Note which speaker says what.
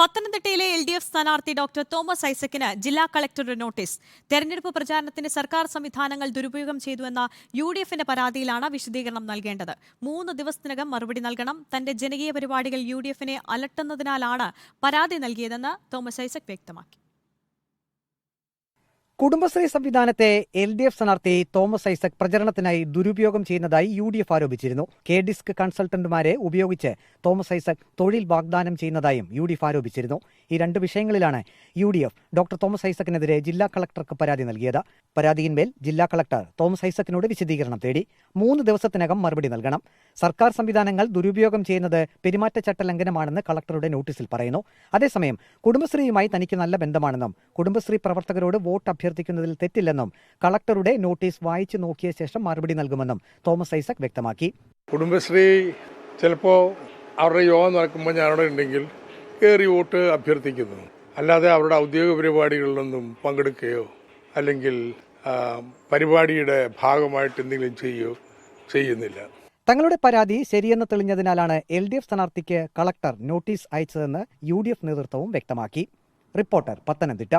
Speaker 1: പത്തനംതിട്ടയിലെ LDF സ്ഥാനാർത്ഥി doctor Thomas ഐസക്കിന് ജില്ലാ കളക്ടറുടെ നോട്ടീസ്. തെരഞ്ഞെടുപ്പ് പ്രചാരണത്തിന് സർക്കാർ സംവിധാനങ്ങൾ ദുരുപയോഗം ചെയ്തുവെന്ന UDFന്റെ പരാതിയിലാണ് വിശദീകരണം നൽകേണ്ടത്. 3 ദിവസത്തിനകം മറുപടി നൽകണം. തന്റെ ജനകീയ പരിപാടികൾ UDFനെ അലട്ടുന്നതിനാലാണ് പരാതി നൽകിയതെന്ന് തോമസ് ഐസക് വ്യക്തമാക്കി.
Speaker 2: കുടുംബശ്രീ സംവിധാനത്തെ LDF സ്ഥാനാർത്ഥി തോമസ് ഐസക് പ്രചരണത്തിനായി ദുരുപയോഗം ചെയ്യുന്നതായി UDF ആരോപിച്ചിരുന്നു. KDISC കൺസൾട്ടന്റുമാരെ ഉപയോഗിച്ച് തോമസ് ഐസക് തൊഴിൽ വാഗ്ദാനം ചെയ്യുന്നതായും UDF ആരോപിച്ചിരുന്നു. ഈ 2 വിഷയങ്ങളിലാണ് UDF ഡോക്ടർ തോമസ് ഐസക്കിനെതിരെ ജില്ലാ കളക്ടർക്ക് പരാതി നൽകിയത്. പരാതിയിന്മേൽ ജില്ലാ കളക്ടർ തോമസ് ഐസക്കിനോട് വിശദീകരണം തേടി. 3 ദിവസത്തിനകം മറുപടി നൽകണം. സർക്കാർ സംവിധാനങ്ങൾ ദുരുപയോഗം ചെയ്യുന്നത് പെരുമാറ്റച്ചട്ട ലംഘനമാണെന്ന് കളക്ടറുടെ നോട്ടീസിൽ പറയുന്നു. അതേസമയം കുടുംബശ്രീയുമായി തനിക്ക് നല്ല ബന്ധമാണെന്നും കുടുംബശ്രീ പ്രവർത്തകരോട് വോട്ട് അഭ്യർത്ഥിക്കുന്നതിൽ തെറ്റില്ലെന്നും കളക്ടറുടെ നോട്ടീസ് വായിച്ചു നോക്കിയ ശേഷം മറുപടി നൽകുമെന്നും തോമസ് ഐസക് വ്യക്തമാക്കി.
Speaker 3: കുടുംബശ്രീ ചിലപ്പോൾ അവരുടെ യോഗം നടക്കുമ്പോൾ ഞാനവിടെ ഉണ്ടെങ്കിൽ കയറി വോട്ട് അഭ്യർത്ഥിക്കുന്നു. അല്ലാതെ അവരുടെ ഔദ്യോഗിക പരിപാടികളിലൊന്നും പങ്കെടുക്കുകയോ അല്ലെങ്കിൽ പരിപാടിയുടെ ഭാഗമായിട്ട് എന്തെങ്കിലും ചെയ്യുന്നില്ല.
Speaker 2: തങ്ങളുടെ പരാതി ശരിയെന്ന് തെളിഞ്ഞതിനാലാണ് LDF സ്ഥാനാർത്ഥിക്ക് കളക്ടർ നോട്ടീസ് അയച്ചതെന്ന് UDF നേതൃത്വവും വ്യക്തമാക്കി. റിപ്പോർട്ടർ, പത്തനംതിട്ട.